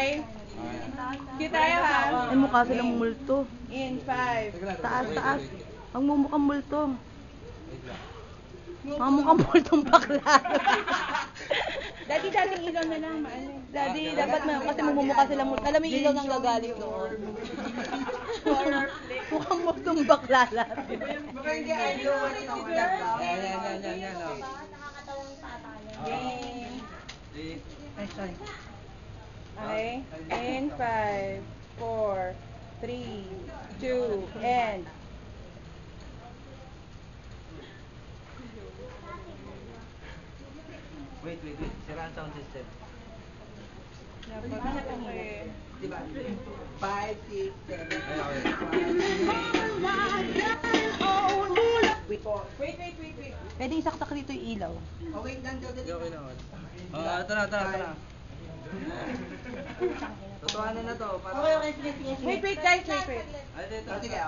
Okay? Cute tayo ha. Ay, mukha silang multo. In 5. Taas, taas. Ang mumukhang multo. Mga mukhang multong bakla. Daddy, dating ilaw na lang. Daddy, dapat kasi mumukha silang multo. Alam mo yung ilaw ng gagaling doon. Mukhang multong bakla lahat. Baka hindi ay luwan ito. Yan. Game. Ay, sorry. Okay? In 5, 4, 3, 2, and... Wait. Sira ang sound system. Okay. Diba? 5, 6, 7, 8. Wait. Pwede isaksak dito yung ilaw. Oh, wait lang. Okay naman. Ito na. Totohanan na to. Okay, sige. Wait, guys, wait. Ay, ito. Sige,